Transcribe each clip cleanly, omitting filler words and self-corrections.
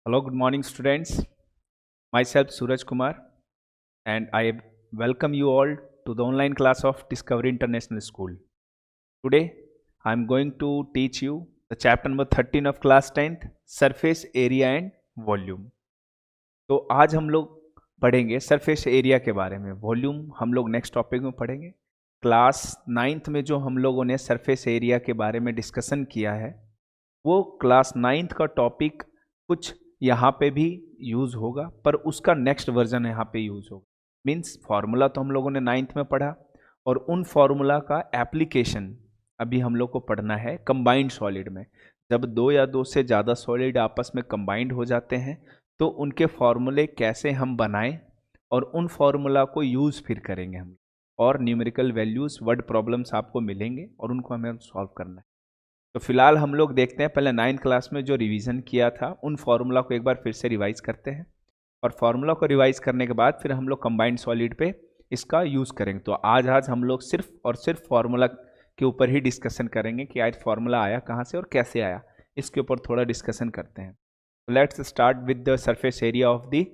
Hello, good morning, students. Myself, Suraj Kumar, and I welcome you all to the online class of Discovery International School. Today, I am going to teach you the chapter number 13 of class 10th, Surface Area and Volume. तो आज हम लोग पढ़ेंगे surface area के बारे में. Volume हम लोग नेक्स्ट टॉपिक में पढ़ेंगे. क्लास 9th में जो हम लोगों ने सरफेस एरिया के बारे में डिस्कशन किया है वो क्लास 9th का टॉपिक कुछ यहाँ पे भी यूज़ होगा, पर उसका नेक्स्ट वर्जन यहाँ पे यूज़ होगा. मीन्स फार्मूला तो हम लोगों ने 9th में पढ़ा और उन फार्मूला का एप्लीकेशन अभी हम लोग को पढ़ना है कंबाइंड सॉलिड में. जब दो या दो से ज़्यादा सॉलिड आपस में कंबाइंड हो जाते हैं तो उनके फार्मूले कैसे हम बनाएं और उन फार्मूला को यूज़ फिर करेंगे हम, और न्यूमेरिकल वैल्यूज़ वर्ड प्रॉब्लम्स आपको मिलेंगे और उनको हमें सॉल्व करना है. तो फिलहाल हम लोग देखते हैं पहले 9th क्लास में जो रिवीजन किया था उन फार्मूला को एक बार फिर से रिवाइज करते हैं, और फार्मूला को रिवाइज करने के बाद फिर हम लोग कंबाइंड सॉलिड पे इसका यूज़ करेंगे. तो आज हम लोग सिर्फ और सिर्फ फार्मूला के ऊपर ही डिस्कशन करेंगे कि आज फार्मूला आया कहाँ से और कैसे आया, इसके ऊपर थोड़ा डिस्कशन करते हैं. Let's start with the surface area of the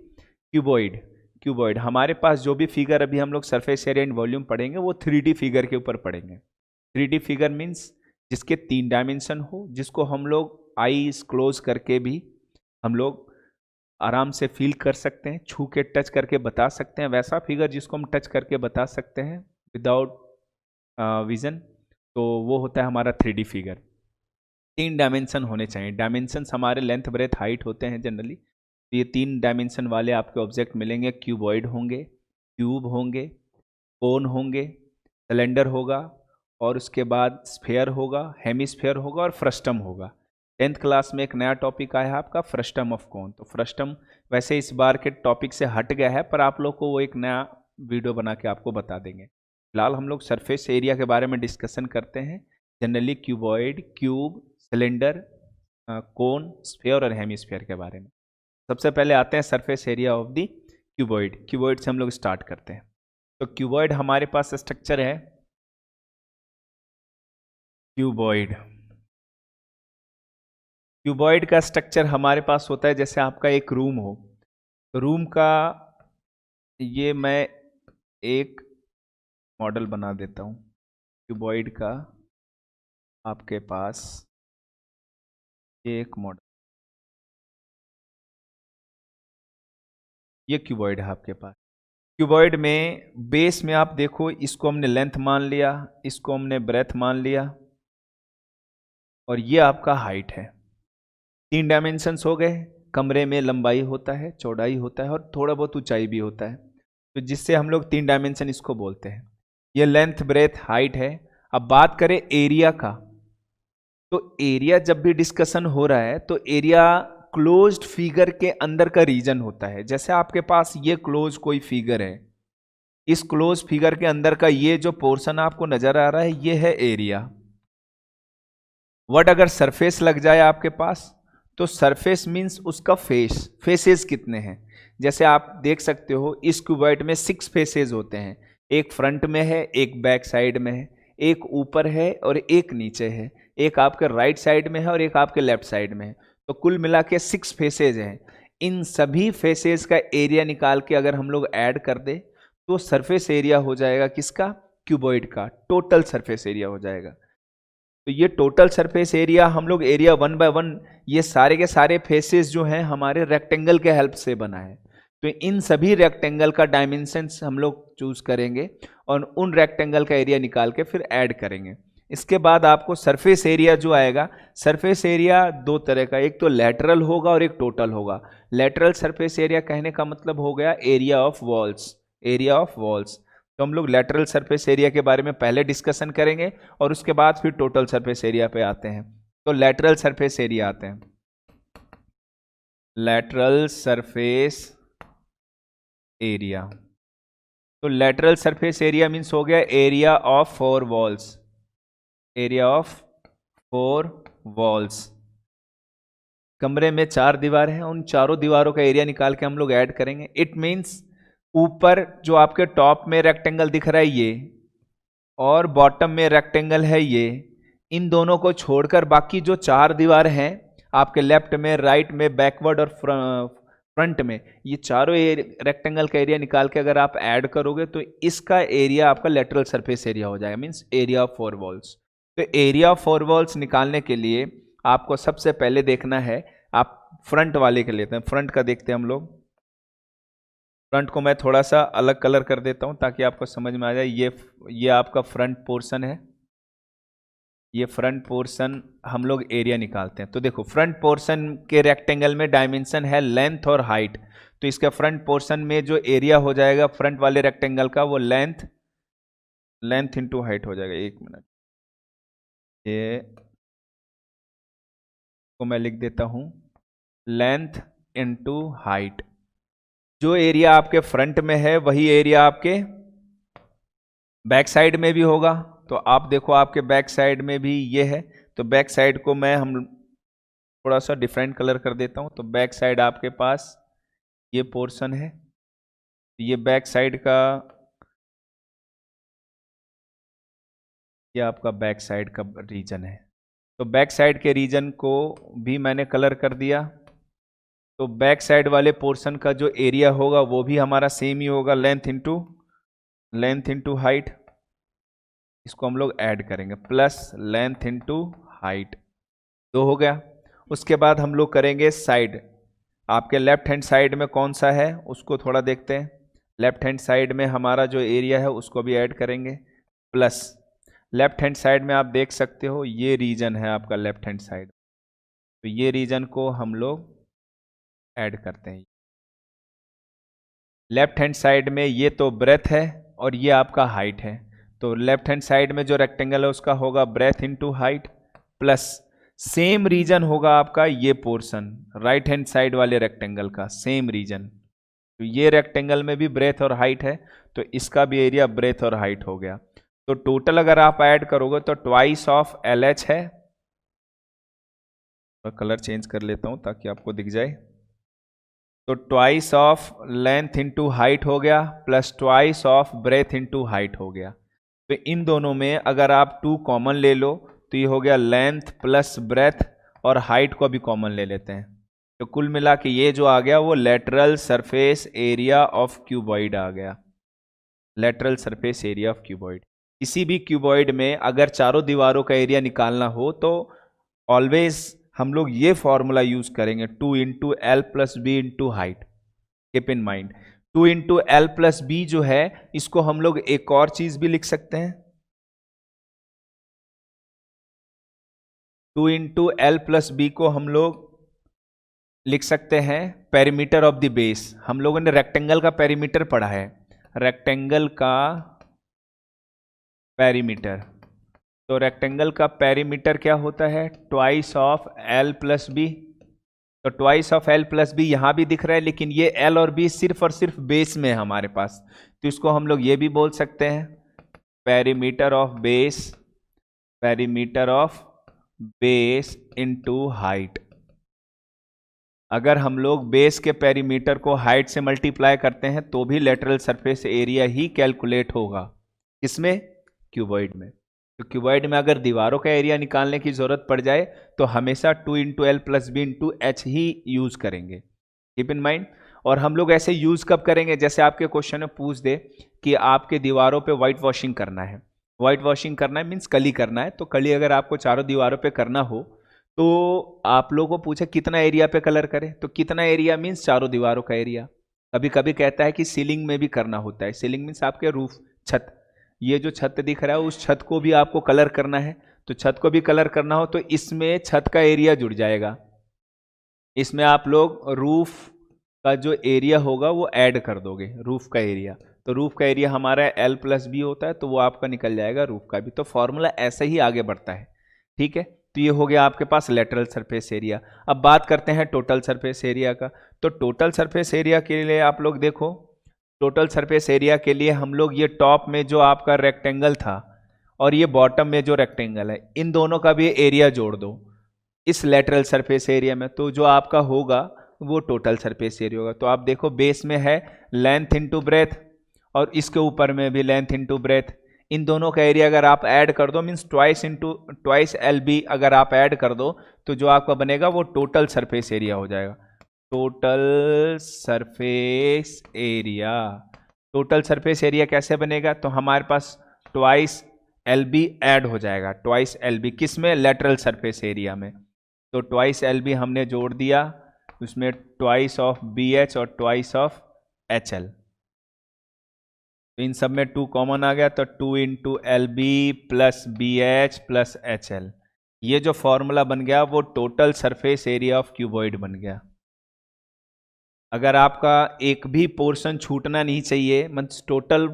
cuboid. हमारे पास जो भी फिगर अभी हम लोग सरफेस एरिया एंड वॉल्यूम पढ़ेंगे वो 3D फिगर के ऊपर पढ़ेंगे. 3D फिगर मीन्स जिसके 3 डायमेंशन हो, जिसको हम लोग आईज क्लोज करके भी हम लोग आराम से फील कर सकते हैं, छू के टच करके बता सकते हैं. वैसा फिगर जिसको हम टच करके बता सकते हैं विदाउट विजन, तो वो होता है हमारा 3D फिगर. 3 डायमेंशन होने चाहिए. डायमेंशंस हमारे लेंथ ब्रेथ हाइट होते हैं जनरली. तो ये 3 डायमेंशन वाले आपके ऑब्जेक्ट मिलेंगे. क्यूबॉइड होंगे, क्यूब होंगे, कोन होंगे, सिलेंडर होगा, और उसके बाद स्फेयर होगा, हेमिस्फेयर होगा और फ्रस्टम होगा. 10th क्लास में एक नया टॉपिक आया है आपका फ्रस्टम ऑफ कोन. तो फ्रस्टम वैसे इस बार के टॉपिक से हट गया है, पर आप लोग को वो एक नया वीडियो बना के आपको बता देंगे. फिलहाल हम लोग सरफेस एरिया के बारे में डिस्कशन करते हैं. जनरली क्यूबॉइड, क्यूब, सिलेंडर, कोन, स्फेयर और हेमिस्फेयर के बारे में. सबसे पहले आते हैं surface area of the cuboid. Cuboid से हम लोग स्टार्ट करते हैं. तो क्यूबॉइड हमारे पास स्ट्रक्चर है क्यूबॉइड का स्ट्रक्चर हमारे पास होता है जैसे आपका एक रूम हो. तो रूम का ये मैं एक मॉडल बना देता हूँ क्यूबॉइड का. आपके पास ये एक मॉडल, ये क्यूबॉइड है आपके पास. क्यूबॉइड में बेस में आप देखो, इसको हमने लेंथ मान लिया, इसको हमने ब्रेथ मान लिया, और ये आपका हाइट है. 3 डायमेंशंस हो गए. कमरे में लंबाई होता है, चौड़ाई होता है और थोड़ा बहुत ऊंचाई भी होता है, तो जिससे हम लोग 3 डायमेंशन इसको बोलते हैं. ये लेंथ ब्रेथ हाइट है. अब बात करें एरिया का, तो एरिया जब भी डिस्कशन हो रहा है तो एरिया क्लोज्ड फिगर के अंदर का रीजन होता है. जैसे आपके पास ये क्लोज कोई फिगर है, इस क्लोज फिगर के अंदर का ये जो पोर्शन आपको नजर आ रहा है ये है एरिया. अगर सरफेस लग जाए आपके पास तो सरफेस मींस उसका फेसेस कितने हैं. जैसे आप देख सकते हो इस क्यूबॉइड में 6 फेसेस होते हैं. एक फ्रंट में है, एक बैक साइड में है, एक ऊपर है और एक नीचे है, एक आपके राइट साइड में है और एक आपके लेफ्ट साइड में है. तो कुल मिला के 6 फेसेज हैं. इन सभी फेसेस का एरिया निकाल के अगर हम लोग ऐड कर दे तो सरफेस एरिया हो जाएगा किसका, क्यूबॉइड का. टोटल सरफेस एरिया हो जाएगा. तो ये टोटल सरफेस एरिया हम लोग एरिया 1 बाय 1, ये सारे के सारे फेसेस जो हैं हमारे रेक्टेंगल के हेल्प से बना है. तो इन सभी रेक्टेंगल का डायमेंशंस हम लोग चूज करेंगे और उन रेक्टेंगल का एरिया निकाल के फिर ऐड करेंगे. इसके बाद आपको सरफेस एरिया जो आएगा, सरफेस एरिया 2 तरह का, एक तो लेटरल होगा और एक टोटल होगा. लेटरल सरफेस एरिया कहने का मतलब हो गया एरिया ऑफ वॉल्स. तो हम लोग लेटरल सरफेस एरिया के बारे में पहले डिस्कशन करेंगे और उसके बाद फिर टोटल सरफेस एरिया पे आते हैं. तो लेटरल सरफेस एरिया आते हैं. लेटरल सरफेस एरिया, तो लेटरल सरफेस एरिया मीन्स हो गया area of 4 walls. Area of 4 walls. कमरे में 4 दीवारें हैं, उन चारों दीवारों का एरिया निकाल के हम लोग ऐड करेंगे. इट मीन्स ऊपर जो आपके टॉप में रेक्टेंगल दिख रहा है ये, और बॉटम में रेक्टेंगल है ये, इन दोनों को छोड़कर बाकी जो 4 दीवार हैं आपके लेफ्ट में, राइट में, बैकवर्ड और फ्रंट में, ये चारों रेक्टेंगल का एरिया निकाल के अगर आप ऐड करोगे तो इसका एरिया आपका लेटरल सरफेस एरिया हो जाएगा, means area of four walls. तो एरिया ऑफ फोर वॉल्स निकालने के लिए आपको सबसे पहले देखना है, आप फ्रंट वाले के लेते हैं, फ्रंट का देखते हैं हम लोग। फ्रंट को मैं थोड़ा सा अलग कलर कर देता हूं ताकि आपको समझ में आ जाए। ये आपका फ्रंट पोर्शन है, ये फ्रंट पोर्शन हम लोग एरिया निकालते हैं। तो देखो फ्रंट पोर्शन के रेक्टेंगल में डायमेंशन है लेंथ और हाइट, तो इसका फ्रंट पोर्शन में जो एरिया हो जाएगा फ्रंट वाले रेक्टेंगल का वो लेंथ इनटू हाइट हो जाएगा। एक मिनट, ये को मैं लिख देता हूं लेंथ इनटू हाइट। जो एरिया आपके फ्रंट में है वही एरिया आपके बैक साइड में भी होगा। तो आप देखो आपके बैक साइड में भी ये है, तो बैक साइड को हम थोड़ा सा डिफरेंट कलर कर देता हूं। तो बैक साइड आपके पास ये पोर्शन है, ये बैक साइड का, ये आपका बैक साइड का रीजन है। तो बैक साइड के रीजन को भी मैंने कलर कर दिया। तो बैक साइड वाले पोर्शन का जो एरिया होगा वो भी हमारा सेम ही होगा, लेंथ इनटू हाइट। इसको हम लोग ऐड करेंगे, प्लस लेंथ इनटू हाइट, 2 हो गया। उसके बाद हम लोग करेंगे साइड। आपके लेफ्ट हैंड साइड में कौन सा है उसको थोड़ा देखते हैं। लेफ्ट हैंड साइड में हमारा जो एरिया है उसको भी ऐड करेंगे, प्लस लेफ्ट हैंड साइड में आप देख सकते हो ये रीजन है आपका लेफ्ट हैंड साइड, तो ये रीजन को हम लोग ऐड करते हैं। लेफ्ट हैंड साइड में ये तो ब्रेथ है और ये आपका हाइट है, तो लेफ्ट हैंड साइड में जो रेक्टेंगल है उसका होगा breadth into height, plus same region होगा आपका ये पोर्शन राइट हैंड साइड वाले रेक्टेंगल का, सेम रीजन। तो ये रेक्टेंगल में भी ब्रेथ और हाइट है, तो इसका भी एरिया ब्रेथ और हाइट हो गया। तो टोटल अगर आप ऐड करोगे तो ट्वाइस ऑफ LH है। मैं कलर चेंज कर लेता हूं ताकि आपको दिख जाए। तो twice of length into height हो गया, plus twice of breadth into height हो गया। तो इन दोनों में अगर आप 2 कॉमन ले लो तो ये हो गया लेंथ प्लस ब्रेथ, और हाइट को भी कॉमन ले लेते हैं। तो कुल मिला के ये जो आ गया वो lateral surface area of cuboid आ गया, lateral surface area of cuboid. किसी भी क्यूबॉइड में अगर चारों दीवारों का एरिया निकालना हो तो ऑलवेज हम लोग ये फॉर्मूला यूज करेंगे, 2 into L plus B into height. Keep in mind 2 into L plus B जो है इसको हम लोग एक और चीज भी लिख सकते हैं, 2 इंटू एल प्लस बी को हम लोग लिख सकते हैं पेरीमीटर ऑफ द बेस। हम लोगों ने रेक्टेंगल का पेरीमीटर पढ़ा है, रेक्टेंगल का पेरीमीटर। तो रेक्टेंगल का पेरीमीटर क्या होता है, twice of L plus B. तो twice of L plus B यहां भी दिख रहा है, लेकिन ये एल और बी सिर्फ और सिर्फ बेस में है हमारे पास, तो इसको हम लोग ये भी बोल सकते हैं perimeter of base, perimeter of base into height. अगर हम लोग बेस के पेरीमीटर को हाइट से मल्टीप्लाई करते हैं तो भी लेटरल सरफेस एरिया ही कैलकुलेट होगा, इसमें क्यूबॉइड में। तो क्यूबॉइड में अगर दीवारों का एरिया निकालने की जरूरत पड़ जाए तो हमेशा 2 into L plus B into H ही यूज करेंगे, कीप इन माइंड। और हम लोग ऐसे यूज कब करेंगे, जैसे आपके क्वेश्चन में पूछ दे कि आपके दीवारों पे व्हाइट वॉशिंग करना है, व्हाइट वॉशिंग करना है मीन्स कली करना है। तो कली अगर आपको चारों दीवारों पे करना हो तो आप लोगों को पूछे कितना एरिया पे कलर करें, तो कितना एरिया मीन्स चारों दीवारों का एरिया। कभी कभी कहता है कि सीलिंग में भी करना होता है, सीलिंग मीन्स आपके रूफ, छत, ये जो छत दिख रहा है उस छत को भी आपको कलर करना है। तो छत को भी कलर करना हो तो इसमें छत का एरिया जुड़ जाएगा, इसमें आप लोग रूफ का जो एरिया होगा वो ऐड कर दोगे, रूफ का एरिया। तो रूफ का एरिया हमारा एल प्लस बी होता है, तो वो आपका निकल जाएगा रूफ का भी। तो फॉर्मूला ऐसे ही आगे बढ़ता है, ठीक है। तो ये हो गया आपके पास लेटरल सरफेस एरिया। अब बात करते हैं टोटल सरफेस एरिया का। तो टोटल सरफेस एरिया के लिए आप लोग देखो, टोटल सरफेस एरिया के लिए हम लोग ये टॉप में जो आपका रेक्टेंगल था और ये बॉटम में जो रेक्टेंगल है, इन दोनों का भी एरिया जोड़ दो इस लेटरल सरफेस एरिया में, तो जो आपका होगा वो टोटल सरफेस एरिया होगा। तो आप देखो बेस में है लेंथ इनटू ब्रेथ और इसके ऊपर में भी लेंथ इनटू ब्रेथ, इन दोनों का एरिया अगर आप ऐड कर दो, मीन्स ट्वाइस LB अगर आप ऐड कर दो, तो जो आपका बनेगा वो टोटल सरफेस एरिया हो जाएगा। Total surface area, total surface area कैसे बनेगा? तो हमारे पास ट्वाइस LB ऐड हो जाएगा। ट्वाइस LB किस में? लेटरल सरफेस एरिया में। तो ट्वाइस LB हमने जोड़ दिया, उसमें ट्वाइस ऑफ BH और ट्वाइस ऑफ HL, तो इन सब में 2 कॉमन आ गया, तो 2 into LB plus BH plus HL, ये जो फॉर्मूला बन गया वो total surface area of cuboid बन गया। अगर आपका एक भी पोर्शन छूटना नहीं चाहिए, मतलब टोटल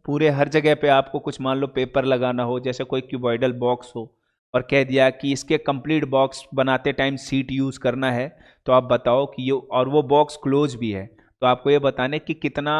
पूरे हर जगह पे आपको कुछ मान लो पेपर लगाना हो, जैसे कोई क्यूबॉइडल बॉक्स हो और कह दिया कि इसके कंप्लीट बॉक्स बनाते टाइम सीट यूज़ करना है, तो आप बताओ कि ये, और वो बॉक्स क्लोज भी है, तो आपको ये बताने कि कितना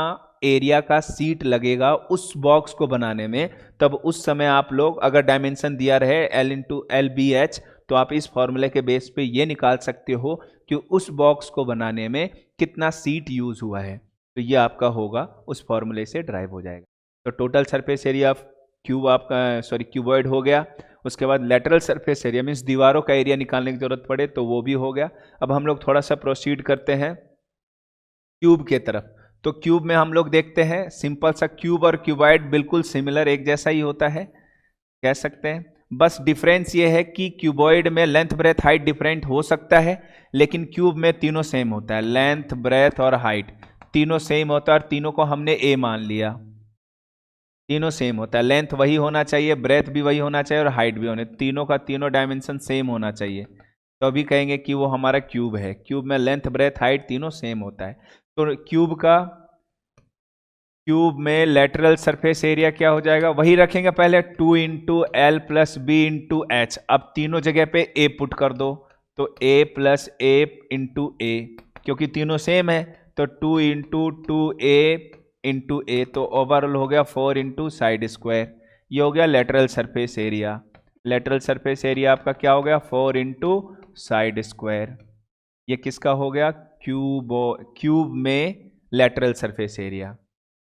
एरिया का सीट लगेगा उस बॉक्स को बनाने में। तब उस समय आप लोग, अगर डायमेंशन दिया रहे L इंटू LBH, तो आप इस फॉर्मूले के बेस पे ये निकाल सकते हो कि उस बॉक्स को बनाने में कितना सीट यूज हुआ है, तो ये आपका होगा, उस फॉर्मूले से ड्राइव हो जाएगा। तो total surface area of cube आपका, सॉरी क्यूबॉइड हो गया। उसके बाद लेटरल सरफेस एरिया मीन्स दीवारों का एरिया निकालने की जरूरत पड़े तो वो भी हो गया। अब हम लोग थोड़ा सा प्रोसीड करते हैं क्यूब के तरफ। तो क्यूब में हम लोग देखते हैं, सिंपल सा क्यूब और क्यूबॉइड बिल्कुल सिमिलर, एक जैसा ही होता है कह सकते हैं। बस डिफरेंस ये है कि क्यूबॉइड में लेंथ ब्रेथ हाइट डिफरेंट हो सकता है, लेकिन क्यूब में तीनों सेम होता है, लेंथ ब्रेथ और हाइट तीनों सेम होता है, और तीनों को हमने ए मान लिया, तीनों सेम होता है। लेंथ वही होना चाहिए, ब्रेथ भी वही होना चाहिए और हाइट भी होने, तीनों का तीनों डायमेंशन सेम होना चाहिए, तो अभी कहेंगे कि वो हमारा क्यूब है। क्यूब में लेंथ ब्रेथ हाइट तीनों सेम होता है। तो क्यूब में लेटरल सरफेस एरिया क्या हो जाएगा, वही रखेंगे पहले, 2 into L plus B into H. अब तीनों जगह पे ए पुट कर दो, तो ए प्लस ए इंटू ए, क्योंकि तीनों सेम है, तो 2 इंटू 2A इंटू ए, तो ओवरऑल हो गया 4 इंटू साइड स्क्वायर। ये हो गया lateral surface area. Lateral surface area आपका क्या हो गया, 4 इंटू साइड स्क्वायर। ये किसका हो गया, क्यूब में लेटरल सरफेस एरिया,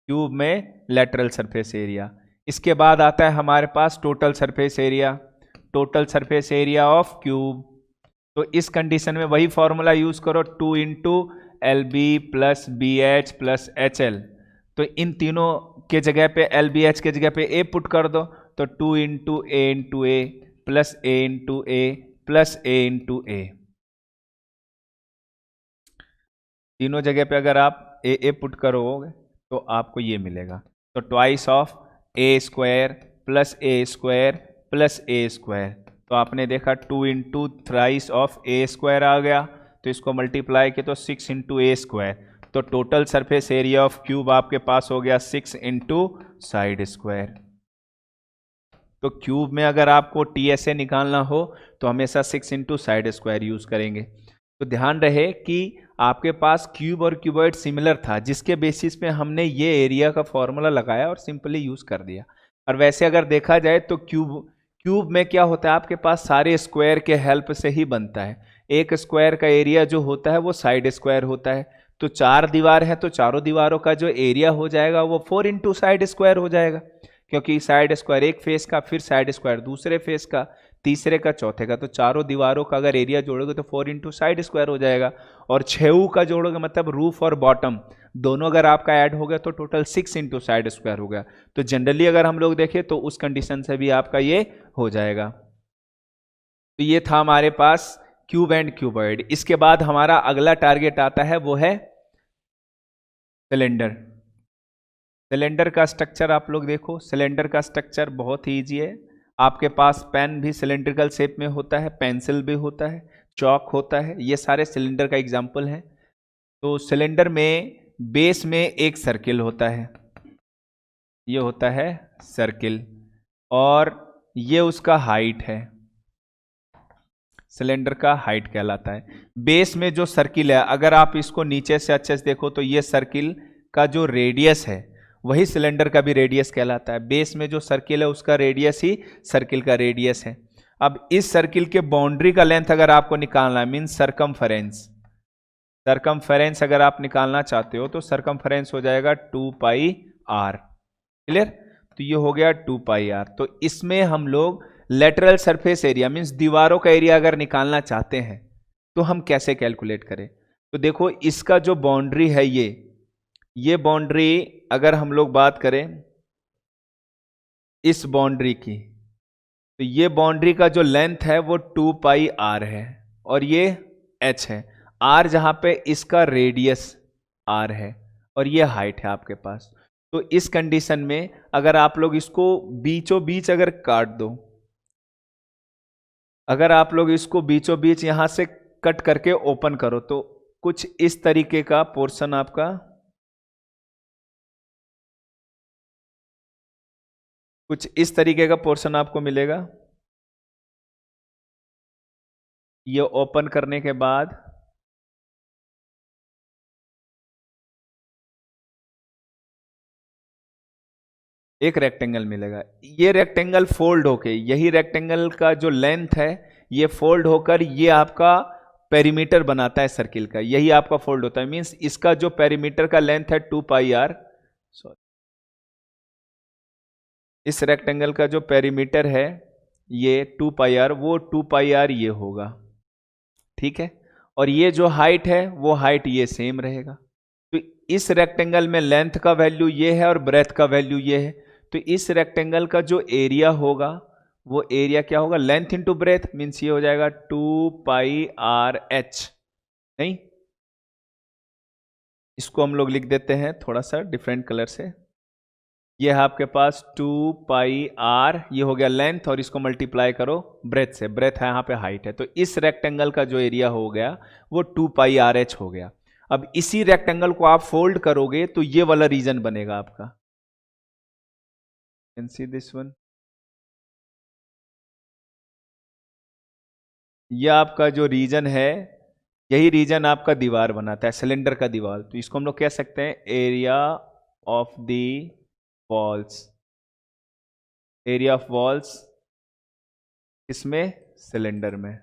क्यूब में लेटरल सरफेस एरिया। इसके बाद आता है हमारे पास total surface area, total surface area of cube. तो इस कंडीशन में वही फॉर्मूला यूज करो, 2 into LB plus BH plus HL। तो इन तीनों के जगह पे LBH के जगह पे A पुट कर दो, तो 2 into A into A plus A into A plus A into A। तीनों जगह पे अगर आप ए पुट करोगे तो आपको ये मिलेगा, तो twice of A square plus A square plus A square. तो आपने देखा 2 into thrice of A square आ गया, तो इसको मल्टीप्लाई किया तो 6 इंटू ए स्क्वायर। तो total surface area of cube आपके पास हो गया 6 इंटू साइड स्क्वायर। तो क्यूब में अगर आपको TSA निकालना हो तो हमेशा 6 इंटू साइड स्क्वायर यूज करेंगे। तो ध्यान रहे कि आपके पास क्यूब और क्यूबॉइड सिमिलर था, जिसके बेसिस पे हमने ये एरिया का फॉर्मूला लगाया और सिंपली यूज कर दिया। और वैसे अगर देखा जाए तो क्यूब में क्या होता है, आपके पास सारे स्क्वायर के हेल्प से ही बनता है। एक स्क्वायर का एरिया जो होता है वो साइड स्क्वायर होता है। तो 4 दीवार है तो चारों दीवारों का जो एरिया हो जाएगा वो 4 इंटू साइड स्क्वायर हो जाएगा, क्योंकि साइड स्क्वायर एक फेस का, फिर साइड स्क्वायर दूसरे फेस का, तीसरे का, चौथे का। तो चारों दीवारों का अगर एरिया जोड़ोगे तो 4 इंटू साइड स्क्वायर हो जाएगा। और 6 का जोड़ोगे मतलब रूफ और बॉटम दोनों अगर आपका ऐड हो गया तो टोटल 6 इंटू साइड स्क्वायर हो गया। तो जनरली अगर हम लोग देखें तो उस कंडीशन से भी आपका ये हो जाएगा। तो ये था हमारे पास क्यूब एंड क्यूबॉइड। इसके बाद हमारा अगला टारगेट आता है, वो है सिलेंडर। सिलेंडर का स्ट्रक्चर आप लोग देखो, सिलेंडर का स्ट्रक्चर बहुत ही ईजी है। आपके पास पेन भी सिलेंड्रिकल शेप में होता है, पेंसिल भी होता है, चौक होता है, ये सारे सिलेंडर का एग्जाम्पल है। तो सिलेंडर में बेस में एक सर्किल होता है, ये होता है सर्किल, और ये उसका हाइट है, सिलेंडर का हाइट कहलाता है। बेस में जो सर्किल है, अगर आप इसको नीचे से अच्छे से देखो तो ये सर्किल का जो रेडियस है वही सिलेंडर का भी रेडियस कहलाता है। बेस में जो सर्किल है उसका रेडियस ही सर्किल का रेडियस है। अब इस सर्किल के बाउंड्री का लेंथ अगर आपको निकालना है, मीन सरकमफेरेंस, सरकमफेरेंस अगर आप निकालना चाहते हो तो सरकमफेरेंस हो जाएगा 2 पाई r। क्लियर? तो ये हो गया 2 पाई आर। तो इसमें हम लोग लेटरल सरफेस एरिया मीन्स दीवारों का एरिया अगर निकालना चाहते हैं तो हम कैसे कैलकुलेट करें? तो देखो इसका जो बाउंड्री है ये बाउंड्री अगर हम लोग बात करें इस बाउंड्री की, तो ये बाउंड्री का जो लेंथ है वो 2 पाई आर है और ये h है। r जहां पे इसका रेडियस r है और ये हाइट है आपके पास। तो इस कंडीशन में अगर आप लोग इसको बीचों बीच अगर काट दो, अगर आप लोग इसको बीचों बीच यहां से कट करके ओपन करो तो कुछ इस तरीके का पोर्शन आपका, कुछ इस तरीके का पोर्शन आपको मिलेगा। ये ओपन करने के बाद एक रेक्टेंगल मिलेगा। ये रेक्टेंगल फोल्ड होके, यही रेक्टेंगल का जो लेंथ है ये फोल्ड होकर ये आपका पेरीमीटर बनाता है सर्किल का, यही आपका फोल्ड होता है। मींस इसका जो पेरीमीटर का लेंथ है 2 पाई आर, सॉरी, इस रेक्टेंगल का जो पेरीमीटर है ये 2 पाई आर, वो 2 पाई आर ये होगा, ठीक है। और ये जो हाइट है वो हाइट ये सेम रहेगा। तो इस रेक्टेंगल में लेंथ का वैल्यू ये है और ब्रेथ का वैल्यू ये है। तो इस रेक्टेंगल का जो एरिया होगा वो एरिया क्या होगा, लेंथ इंटू ब्रेथ, मीन्स ये हो जाएगा 2 पाई आर एच। नहीं, इसको हम लोग लिख देते हैं थोड़ा सा डिफरेंट कलर से। ये है आपके पास 2 पाई आर, ये हो गया लेंथ और इसको मल्टीप्लाई करो ब्रेथ से, ब्रेथ है यहाँ पे हाइट है। तो इस रेक्टेंगल का जो एरिया हो गया वो 2 पाई आर एच हो गया। अब इसी रेक्टेंगल को आप फोल्ड करोगे तो ये वाला रीजन बनेगा आपका, कैन सी दिस वन। ये आपका जो रीजन है यही रीजन आपका दीवार बनाता है, सिलेंडर का दीवार। तो इसको हम लोग कह सकते हैं area of the walls, area of walls इसमें सिलेंडर में।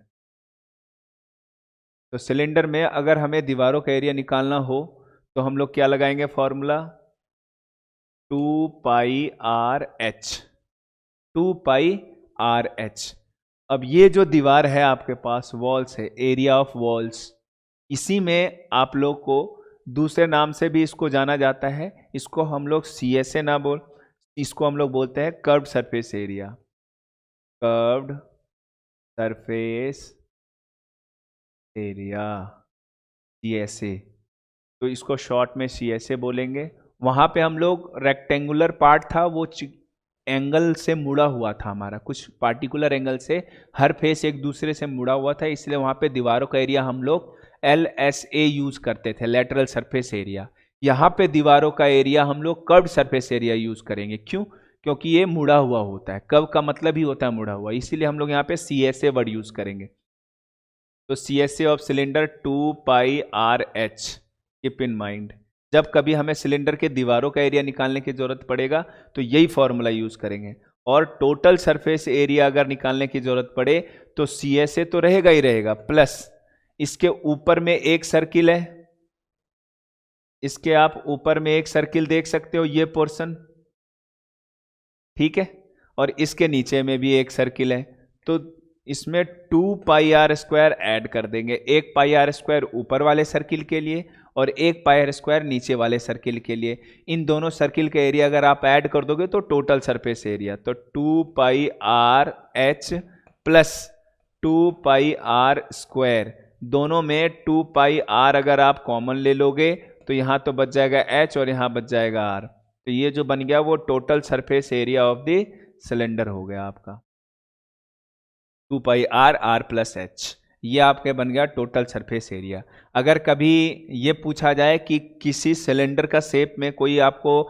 तो सिलेंडर में अगर हमें दीवारों का एरिया निकालना हो तो हम लोग क्या लगाएंगे formula, 2 pi R H, 2 pi R H. अब ये जो दीवार है आपके पास वॉल्स है, एरिया ऑफ वॉल्स, इसी में आप लोग को दूसरे नाम से भी इसको जाना जाता है। इसको हम लोग CSA ना बोल, इसको हम लोग बोलते हैं curved surface area, curved surface area, CSA। तो इसको शॉर्ट में CSA बोलेंगे। वहां पे हम लोग रेक्टेंगुलर पार्ट था वो एंगल से मुड़ा हुआ था, हमारा कुछ पार्टिकुलर एंगल से हर फेस एक दूसरे से मुड़ा हुआ था, इसलिए वहां पे दीवारों का एरिया हम लोग LSA यूज करते थे, लेटरल सरफेस एरिया। यहाँ पे दीवारों का एरिया हम लोग कर्व्ड सरफेस एरिया यूज करेंगे। क्यों? क्योंकि ये मुड़ा हुआ होता है, कर्व का मतलब ही होता है मुड़ा हुआ, इसीलिए हम लोग यहाँ पे CSA वर्ड यूज करेंगे। तो CSA of cylinder 2 pi R H, keep in mind. जब कभी हमें सिलेंडर के दीवारों का एरिया निकालने की जरूरत पड़ेगा तो यही फॉर्मूला यूज करेंगे। और टोटल सरफेस एरिया अगर निकालने की जरूरत पड़े तो CSA तो रहेगा ही रहेगा, प्लस इसके ऊपर में एक सर्किल है, इसके आप ऊपर में एक सर्किल देख सकते हो, ये पोर्शन, ठीक है। और इसके नीचे में भी एक सर्किल है, तो इसमें 2 पाई आर स्क्वायर ऐड कर देंगे, 1 पाई आर स्क्वायर ऊपर वाले सर्किल के लिए और 1 पाई आर स्क्वायर नीचे वाले सर्किल के लिए। इन दोनों सर्किल का एरिया अगर आप ऐड कर दोगे तो टोटल सरफेस एरिया, तो 2 pi R H plus 2 pi R square, दोनों में 2 पाई आर अगर आप कॉमन ले लोगे तो यहां तो बच जाएगा h और यहां बच जाएगा r। तो ये जो बन गया वो total surface area of the cylinder हो गया आपका, 2 pi R R plus H. ये आपके बन गया टोटल सरफेस एरिया। अगर कभी ये पूछा जाए कि किसी सिलेंडर का शेप में कोई आपको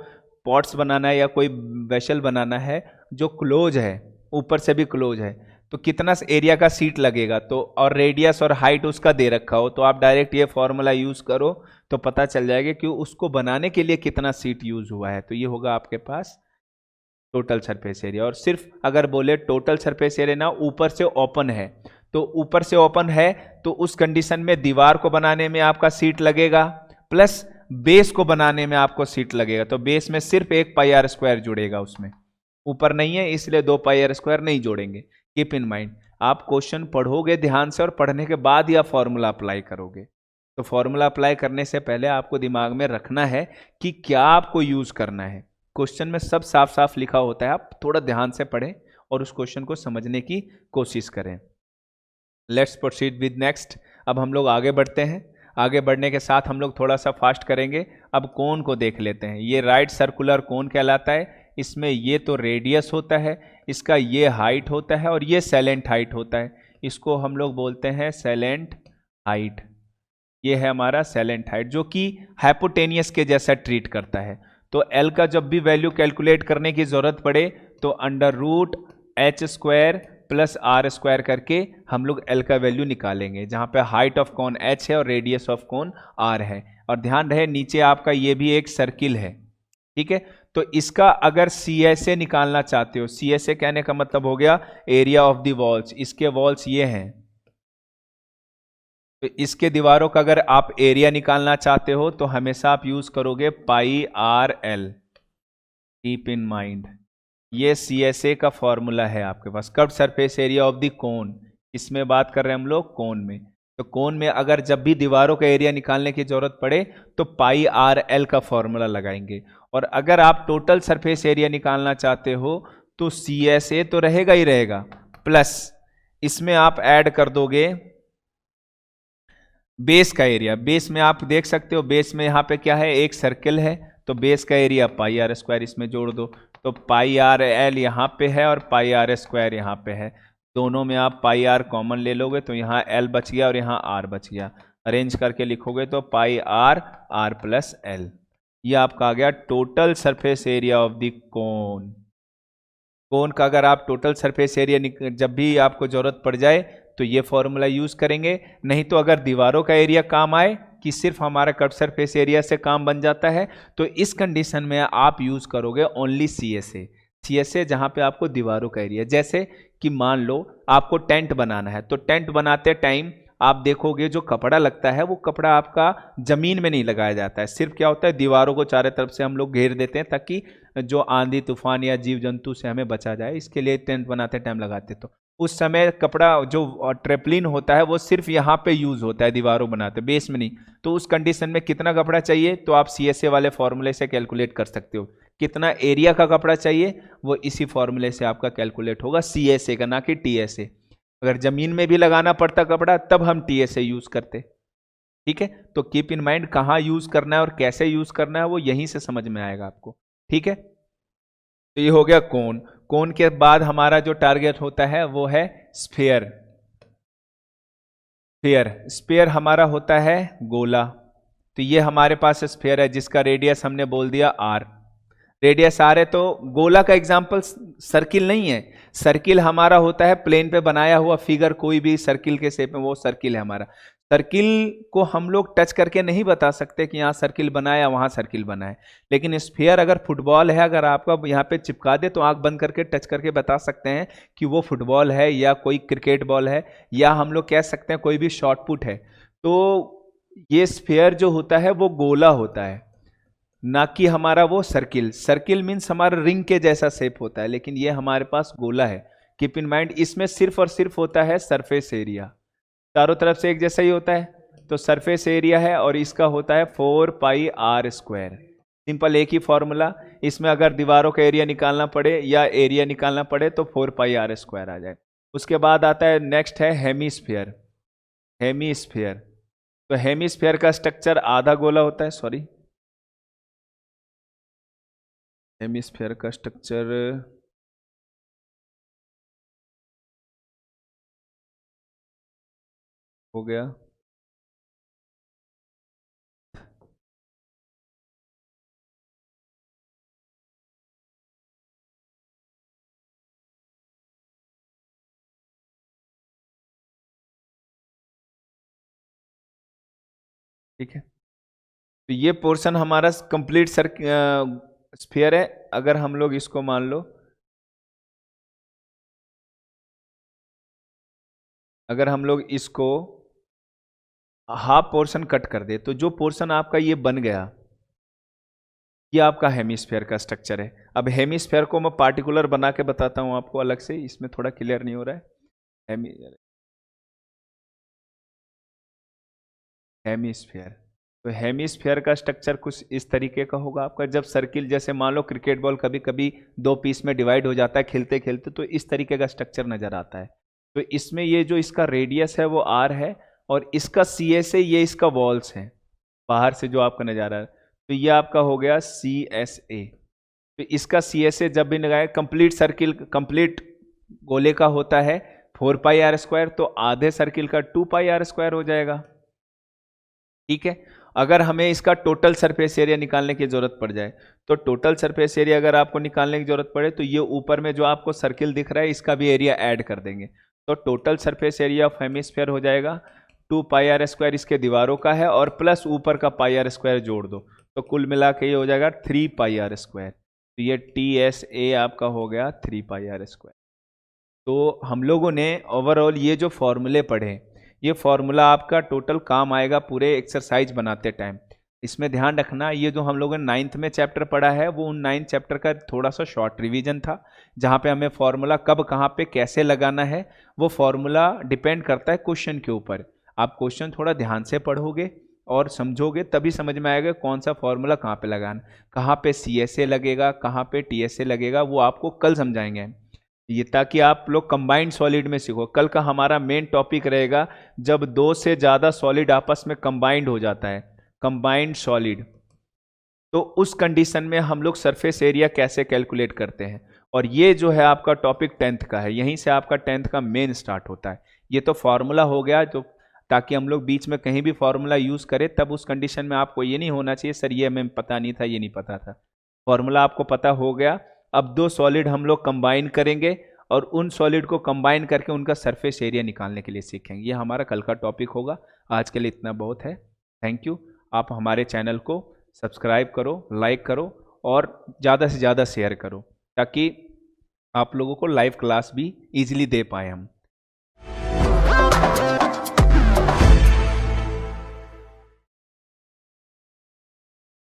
पॉट्स बनाना है या कोई वेसल बनाना है जो क्लोज है, ऊपर से भी क्लोज है, तो कितना एरिया का सीट लगेगा, तो और रेडियस और हाइट उसका दे रखा हो, तो आप डायरेक्ट ये फॉर्मूला यूज करो तो पता चल जाएगा कि उसको बनाने के लिए कितना सीट यूज हुआ है। तो ये होगा आपके पास टोटल सरफेस एरिया। और सिर्फ अगर बोले टोटल सरफेस एरिया ना ऊपर से ओपन है, तो ऊपर से ओपन है तो उस कंडीशन में दीवार को बनाने में आपका सीट लगेगा प्लस बेस को बनाने में आपको सीट लगेगा, तो बेस में सिर्फ 1 पाई आर स्क्वायर जुड़ेगा उसमें, ऊपर नहीं है इसलिए 2 पाई आर स्क्वायर नहीं जोड़ेंगे। कीप इन माइंड, आप क्वेश्चन पढ़ोगे ध्यान से और पढ़ने के बाद ही आप फॉर्मूला अप्लाई करोगे। तो फॉर्मूला अप्लाई करने से पहले आपको दिमाग में रखना है कि क्या आपको यूज करना है। क्वेश्चन में सब साफ साफ लिखा होता है, आप थोड़ा ध्यान से पढ़ें और उस क्वेश्चन को समझने की कोशिश करें। Let's proceed with next. अब हम लोग आगे बढ़ते हैं। आगे बढ़ने के साथ हम लोग थोड़ा सा फास्ट करेंगे। अब कोन को देख लेते हैं। ये राइट सर्कुलर कोन कहलाता है। इसमें ये तो रेडियस होता है, इसका ये हाइट होता है और ये सैलेंट हाइट होता है। इसको हम लोग बोलते हैं सैलेंट हाइट। ये है हमारा सैलेंट हाइट जो कि हाइपोटेनियस के जैसा ट्रीट करता है। तो एल का जब भी वैल्यू कैलकुलेट करने की जरूरत पड़े तो under root H square plus R square करके हम लोग एल का वैल्यू निकालेंगे, जहां पे हाइट ऑफ कोन एच है और रेडियस ऑफ कोन आर है। और ध्यान रहे नीचे आपका ये भी एक सर्किल है, ठीक है। तो इसका अगर सी एस ए निकालना चाहते हो, सी एस ए कहने का मतलब हो गया एरिया ऑफ द वॉल्स। इसके वॉल्स ये हैं, तो इसके दीवारों का अगर आप एरिया निकालना चाहते हो तो हमेशा आप यूज करोगे pi R L. Keep in mind, ये सी एस ए का फॉर्मूला है आपके पास। Curve surface area of the cone, इसमें बात कर रहे हैं हम लोग कोन में। तो कोन में अगर जब भी दीवारों का एरिया निकालने की जरूरत पड़े तो पाई आर एल का फॉर्मूला लगाएंगे। और अगर आप टोटल सरफेस एरिया निकालना चाहते हो तो सी एस ए तो रहेगा ही रहेगा, प्लस इसमें आप ऐड कर दोगे बेस का एरिया। बेस में आप देख सकते हो, बेस में यहां पे क्या है, एक सर्किल है, तो बेस का एरिया पाई आर स्क्वायर इसमें जोड़ दो। तो पाई आर एल यहां पे है और पाई आर स्क्वायर यहां पे है। दोनों में आप पाई आर कॉमन ले लोगे तो यहां एल बच गया और यहां आर बच गया। अरेंज करके लिखोगे तो pi R R plus L. ये आपका आ गया total surface area of the cone. Cone का अगर आप टोटल सरफेस एरिया जब भी आपको जरूरत पड़ जाए तो ये फॉर्मूला यूज करेंगे। नहीं तो अगर दीवारों का एरिया काम आए कि सिर्फ हमारा कर्व सरफेस एरिया से काम बन जाता है तो इस कंडीशन में आप यूज करोगे only C S A. C S A जहां पे आपको दीवारों का एरिया, जैसे कि मान लो आपको टेंट बनाना है तो टेंट बनाते टाइम आप देखोगे जो कपड़ा लगता है वो कपड़ा आपका जमीन में नहीं लगाया जाता है। सिर्फ क्या होता है, दीवारों को चारों तरफ से हम लोग घेर देते हैं ताकि जो आंधी तूफान या जीव जंतु से हमें बचा जाए, इसके लिए टेंट बनाते टाइम लगाते। तो उस समय कपड़ा जो ट्रेपलिन होता है वो सिर्फ यहाँ पे यूज होता है, दीवारों बनाते, बेस में नहीं। तो उस कंडीशन में कितना कपड़ा चाहिए तो आप सी एस ए वाले फॉर्मूले से कैलकुलेट कर सकते हो। कितना एरिया का कपड़ा चाहिए वो इसी फॉर्मूले से आपका कैलकुलेट होगा, सी एस ए का, ना कि टी एस ए। अगर जमीन में भी लगाना पड़ता कपड़ा तब हम टी एस ए यूज करते, ठीक है। तो कीप इन माइंड कहाँ यूज करना है और कैसे यूज करना है वो यहीं से समझ में आएगा आपको, ठीक है। तो ये हो गया कोन। कोन के बाद हमारा जो टारगेट होता है वो है स्फीयर। स्फीयर, स्फीयर हमारा होता है गोला। तो ये हमारे पास स्फीयर है जिसका रेडियस हमने बोल दिया आर। रेडियस आर है तो गोला का एग्जांपल सर्किल नहीं है। सर्किल हमारा होता है प्लेन पे बनाया हुआ फिगर, कोई भी सर्किल के शेप में वो सर्किल है हमारा। सर्किल को हम लोग टच करके नहीं बता सकते कि यहाँ सर्किल बना है या वहाँ सर्किल बना है। लेकिन स्फीयर अगर फुटबॉल है, अगर आपका यहाँ पे चिपका दे तो आंख बंद करके टच करके बता सकते हैं कि वो फुटबॉल है या कोई क्रिकेट बॉल है, या हम लोग कह सकते हैं कोई भी शॉर्ट पुट है। तो ये स्फीयर जो होता है वो गोला होता है, ना कि हमारा वो सर्किल। सर्किल मीन्स हमारा रिंग के जैसा शेप होता है, लेकिन ये हमारे पास गोला है। कीप इन माइंड, इसमें सिर्फ और सिर्फ होता है सरफेस एरिया, चारों तरफ से एक जैसा ही होता है। तो सरफेस एरिया है और इसका होता है 4 पाई आर स्क्वायर। सिंपल एक ही फॉर्मूला, इसमें अगर दीवारों का एरिया निकालना पड़े या एरिया निकालना पड़े तो 4 पाई आर स्क्वायर आ जाए। उसके बाद आता है नेक्स्ट है हेमीस्फीयर। हेमीस्फीयर, तो हेमीस्फीयर का स्ट्रक्चर आधा गोला होता है, सॉरी, हेमीस्फीयर का स्ट्रक्चर हो गया। ठीक है, तो ये पोर्शन हमारा कंप्लीट स्फीयर है। अगर हम लोग इसको मान लो, अगर हम लोग इसको हाफ पोर्शन कट कर दे तो जो पोर्शन आपका ये बन गया, ये आपका हेमिस्फेयर का स्ट्रक्चर है। अब हेमिस्फेयर को मैं पार्टिकुलर बना के बताता हूँ आपको अलग से, इसमें थोड़ा क्लियर नहीं हो रहा है। हेमिस्फेयर, तो हेमिस्फेयर का स्ट्रक्चर कुछ इस तरीके का होगा आपका। जब सर्किल, जैसे मान लो क्रिकेट बॉल कभी कभी दो पीस में डिवाइड हो जाता है खेलते खेलते, तो इस तरीके का स्ट्रक्चर नजर आता है। तो इसमें ये जो इसका रेडियस है वो आर है, और इसका सी एस ए, ये इसका वॉल्स है बाहर से जो आपका नजारा है। तो ये आपका हो गया सी एस ए। तो इसका सी एस ए जब भी लगाए, कंप्लीट सर्किल, कंप्लीट गोले का होता है 4 पाई r², तो आधे सर्किल का 2 पाई r² हो जाएगा। ठीक है। अगर हमें इसका टोटल सरफेस एरिया निकालने की जरूरत पड़ जाए, तो टोटल सरफेस एरिया अगर आपको निकालने की जरूरत पड़े, तो ये ऊपर में जो आपको सर्किल दिख रहा है इसका भी एरिया ऐड कर देंगे। तो total surface area of hemisphere हो जाएगा 2 पाई r², इसके दीवारों का है, और प्लस ऊपर का पाई r² जोड़ दो, तो कुल मिला के ये हो जाएगा 3 पाई r²। तो ये TSA आपका हो गया 3 पाई r²। तो हम लोगों ने ओवरऑल ये जो फॉर्मूले पढ़े, ये फॉर्मूला आपका टोटल काम आएगा पूरे एक्सरसाइज बनाते टाइम। इसमें ध्यान रखना, ये जो हम लोगों ने 9th में चैप्टर पढ़ा है, वो उन 9th चैप्टर का थोड़ा सा शॉर्ट रिवीजन था, जहाँ पे हमें फॉर्मूला कब कहाँ पे कैसे लगाना है, वो फॉर्मूला डिपेंड करता है क्वेश्चन के ऊपर। आप क्वेश्चन थोड़ा ध्यान से पढ़ोगे और समझोगे, तभी समझ में आएगा कौन सा फॉर्मूला कहाँ पे लगाना, कहाँ पे CSA लगेगा, कहाँ पे TSA लगेगा, वो आपको कल समझाएंगे ये, ताकि आप लोग कंबाइंड सॉलिड में सीखो। कल का हमारा मेन टॉपिक रहेगा जब दो से ज़्यादा सॉलिड आपस में कंबाइंड हो जाता है, कंबाइंड सॉलिड, तो उस कंडीशन में हम लोग सरफेस एरिया कैसे कैलकुलेट करते हैं। और ये जो है आपका टॉपिक 10th का है, यहीं से आपका 10th का मेन स्टार्ट होता है। ये तो फॉर्मूला हो गया, जो ताकि हम लोग बीच में कहीं भी फॉर्मूला यूज़ करें, तब उस कंडीशन में आपको ये नहीं होना चाहिए सर ये हमें पता नहीं था, ये नहीं पता था। फॉर्मूला आपको पता हो गया। अब दो सॉलिड हम लोग कंबाइन करेंगे, और उन सॉलिड को कंबाइन करके उनका सरफेस एरिया निकालने के लिए सीखेंगे। ये हमारा कल का टॉपिक होगा। आज के लिए इतना बहुत है। Thank you. आप हमारे चैनल को सब्सक्राइब करो, लाइक करो, और ज़्यादा से ज़्यादा शेयर करो, ताकि आप लोगों को लाइव क्लास भी ईजिली दे पाए हम।